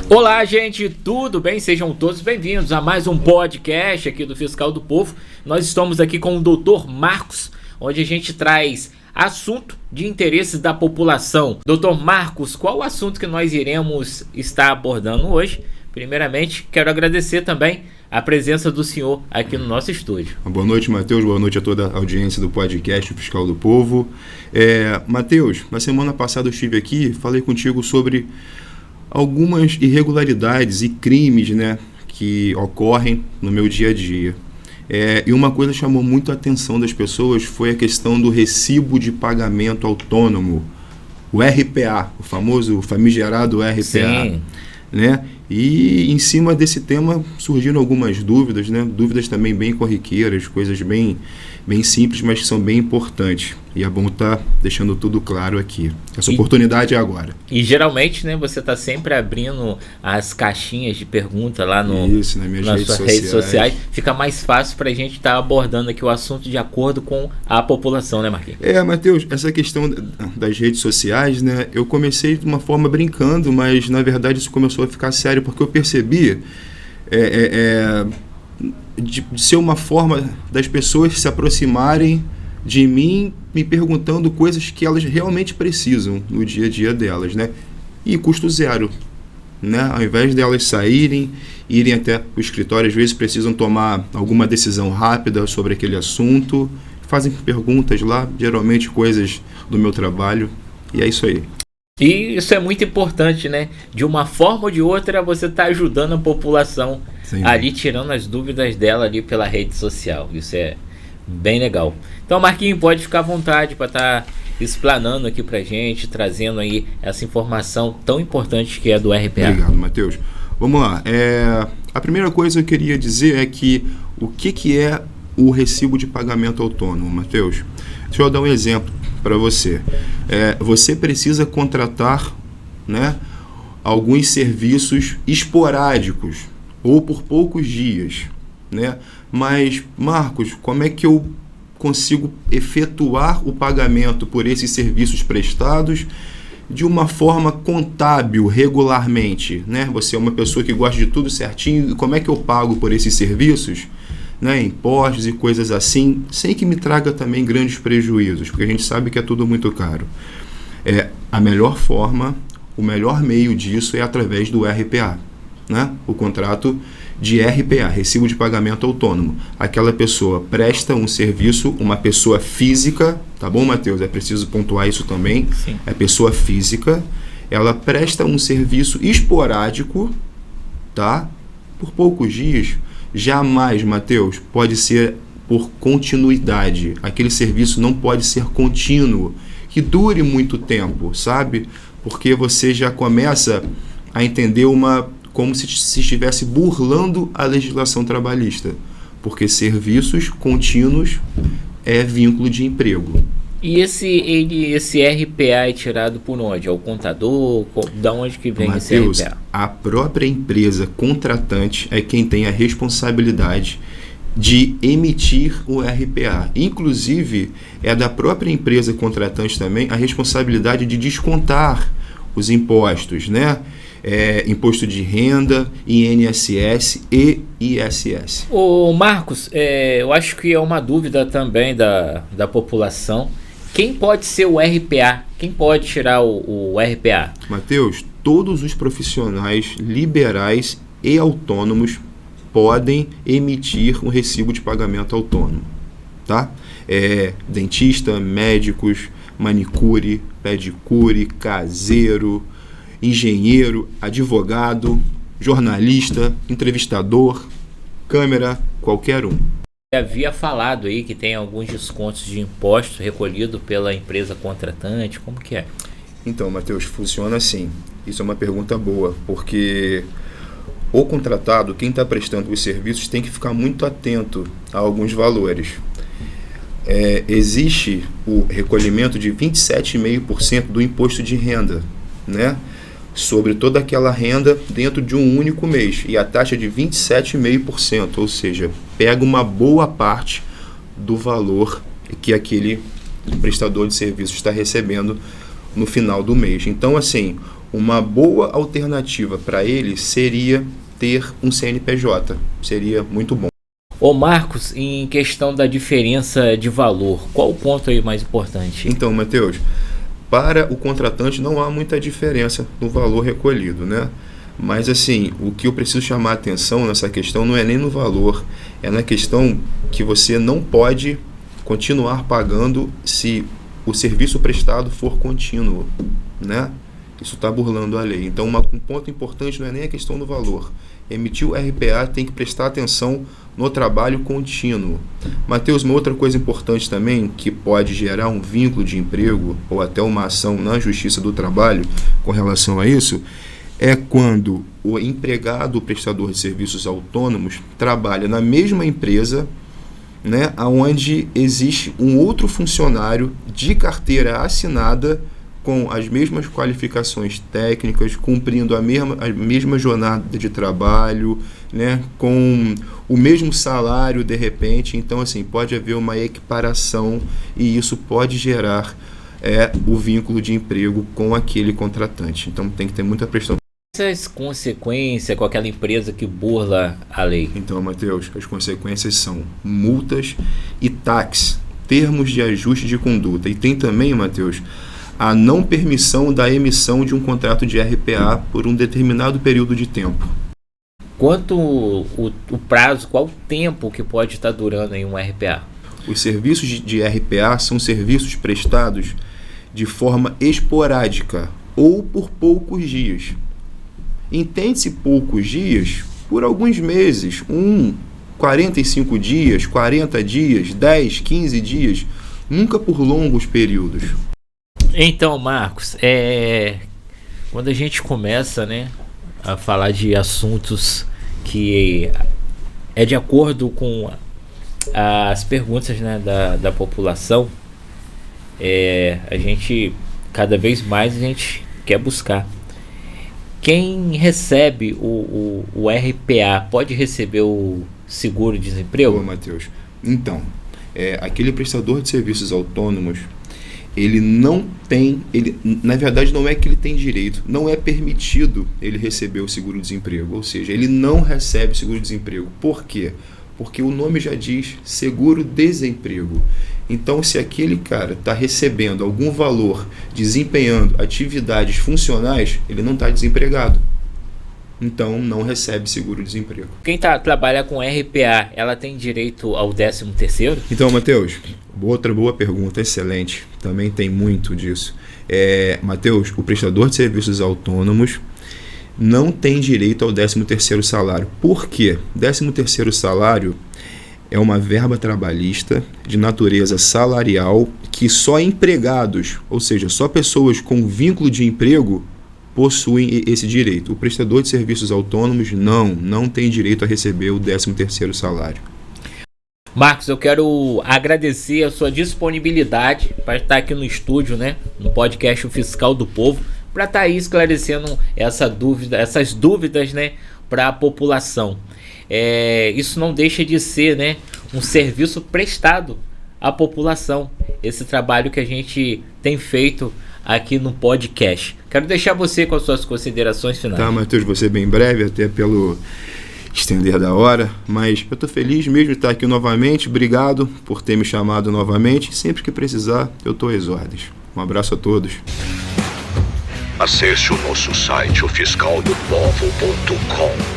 Olá, gente, tudo bem? Sejam todos bem-vindos a mais um podcast aqui do Fiscal do Povo. Nós estamos aqui com o Dr. Marcos, onde a gente traz assunto de interesses da população. Dr. Marcos, qual o assunto que nós iremos estar abordando hoje? Primeiramente, quero agradecer também a presença do senhor aqui no nosso estúdio. Boa noite, Matheus. Boa noite a toda a audiência do podcast Fiscal do Povo. Matheus, na semana passada eu estive aqui e falei contigo sobre algumas irregularidades e crimes, né, que ocorrem no meu dia a dia. E uma coisa chamou muito a atenção das pessoas foi a questão do recibo de pagamento autônomo, o RPA, o famoso famigerado RPA. Sim. Né? E em cima desse tema surgiram algumas dúvidas, né? Dúvidas também bem corriqueiras, coisas bem simples, mas que são bem importantes. E é bom estar deixando tudo claro aqui. Essa oportunidade é agora. E geralmente, né, você está sempre abrindo as caixinhas de pergunta lá nas minhas redes sociais. Fica mais fácil para a gente estar abordando aqui o assunto de acordo com a população, né, Marquinhos? Matheus, essa questão das redes sociais, né, eu comecei de uma forma brincando, mas na verdade isso começou a ficar sério, porque eu percebi de ser uma forma das pessoas se aproximarem de mim, me perguntando coisas que elas realmente precisam no dia a dia delas, né? E custo zero, né? Ao invés delas saírem, irem até o escritório, às vezes precisam tomar alguma decisão rápida sobre aquele assunto, fazem perguntas lá, geralmente coisas do meu trabalho, e é isso aí. E isso é muito importante, né? De uma forma ou de outra, você está ajudando a população. Sim. Ali, tirando as dúvidas dela ali pela rede social. Isso é bem legal. Então, Marquinhos, pode ficar à vontade para estar explanando aqui pra gente, trazendo aí essa informação tão importante que é do RPA. Obrigado, Matheus. Vamos lá. A primeira coisa que eu queria dizer é que o que é o recibo de pagamento autônomo, Matheus? Deixa eu dar um exemplo para você. Você precisa contratar, né, alguns serviços esporádicos ou por poucos dias, né? Mas, Marcos, como é que eu consigo efetuar o pagamento por esses serviços prestados de uma forma contábil, regularmente, né? Você é uma pessoa que gosta de tudo certinho, e como é que eu pago por esses serviços, né? Impostos e coisas assim, sem que me traga também grandes prejuízos, porque a gente sabe que é tudo muito caro. A melhor forma, o melhor meio disso é através do RPA, né? O contrato de RPA, Recibo de Pagamento Autônomo. Aquela pessoa presta um serviço, uma pessoa física, tá bom, Matheus? É preciso pontuar isso também. Sim. É pessoa física, ela presta um serviço esporádico, tá? Por poucos dias. Jamais, Matheus, pode ser por continuidade. Aquele serviço não pode ser contínuo, que dure muito tempo, sabe? Porque você já começa a entender como se estivesse burlando a legislação trabalhista, porque serviços contínuos é vínculo de emprego. E esse RPA é tirado por onde? É o contador? Da onde que vem, Matheus, esse RPA? A própria empresa contratante é quem tem a responsabilidade de emitir o RPA. Inclusive, é da própria empresa contratante também a responsabilidade de descontar os impostos, né? Imposto de renda, INSS e ISS. Ô Marcos, eu acho que é uma dúvida também da população. Quem pode ser o RPA? Quem pode tirar o RPA? Matheus, todos os profissionais liberais e autônomos podem emitir um recibo de pagamento autônomo, tá? Dentista, médicos, manicure, pedicure, caseiro, engenheiro, advogado, jornalista, entrevistador, câmera, qualquer um. Havia falado aí que tem alguns descontos de impostos recolhido pela empresa contratante, como que é? Então, Matheus, funciona assim. Isso é uma pergunta boa, porque o contratado, quem está prestando os serviços, tem que ficar muito atento a alguns valores. Existe o recolhimento de 27,5% do imposto de renda, né? Sobre toda aquela renda dentro de um único mês, e a taxa de 27,5%, ou seja, pega uma boa parte do valor que aquele prestador de serviço está recebendo no final do mês. Então, assim, uma boa alternativa para ele seria ter um CNPJ, seria muito bom. Ô Marcos, em questão da diferença de valor, qual o ponto aí mais importante? Então, Matheus, para o contratante não há muita diferença no valor recolhido, né? Mas assim, o que eu preciso chamar a atenção nessa questão não é nem no valor, é na questão que você não pode continuar pagando se o serviço prestado for contínuo, né? Isso está burlando a lei. Então, um ponto importante não é nem a questão do valor. Emitiu o RPA, tem que prestar atenção no trabalho contínuo. Matheus, uma outra coisa importante também, que pode gerar um vínculo de emprego ou até uma ação na Justiça do Trabalho com relação a isso, é quando o empregado, o prestador de serviços autônomos, trabalha na mesma empresa, né, onde existe um outro funcionário de carteira assinada com as mesmas qualificações técnicas, cumprindo a mesma jornada de trabalho, né, com o mesmo salário de repente. Então, assim, pode haver uma equiparação e isso pode gerar o vínculo de emprego com aquele contratante. Então, tem que ter muita pressão. Essas consequências com aquela empresa que burla a lei? Então, Matheus, as consequências são multas e taxas, termos de ajuste de conduta. E tem também, Matheus, a não permissão da emissão de um contrato de RPA por um determinado período de tempo. Quanto o prazo, qual o tempo que pode estar durando aí um RPA? Os serviços de RPA são serviços prestados de forma esporádica ou por poucos dias. Entende-se poucos dias por alguns meses, 45 dias, 40 dias, 10, 15 dias, nunca por longos períodos. Então, Marcos, quando a gente começa, né, a falar de assuntos que é de acordo com as perguntas, né, da população, a gente, cada vez mais a gente quer buscar. Quem recebe o RPA pode receber o seguro-desemprego? Ô, Matheus, então, aquele prestador de serviços autônomos, ele não tem, na verdade não é que ele tem direito, não é permitido ele receber o seguro-desemprego, ou seja, ele não recebe seguro-desemprego. Por quê? Porque o nome já diz seguro-desemprego. Então, se aquele cara está recebendo algum valor, desempenhando atividades funcionais, ele não está desempregado. Então, não recebe seguro-desemprego. Quem trabalha com RPA, ela tem direito ao 13º? Então, Matheus, outra boa pergunta, excelente. Também tem muito disso. Matheus, o prestador de serviços autônomos não tem direito ao 13º salário. Por quê? 13º salário é uma verba trabalhista de natureza salarial que só empregados, ou seja, só pessoas com vínculo de emprego, possuem esse direito. O prestador de serviços autônomos não tem direito a receber o 13º salário. Marcos, eu quero agradecer a sua disponibilidade para estar aqui no estúdio, né, no podcast O Fiscal do Povo, para estar aí esclarecendo essas dúvidas, né, para a população. Isso não deixa de ser, né, um serviço prestado à população, esse trabalho que a gente tem feito aqui no podcast. Quero deixar você com as suas considerações finais. Tá, Matheus, você bem breve, até pelo estender da hora, mas eu estou feliz mesmo de estar aqui novamente. Obrigado por ter me chamado novamente. Sempre que precisar, eu estou às ordens. Um abraço a todos. Acesse o nosso site, ofiscaldopovo.com.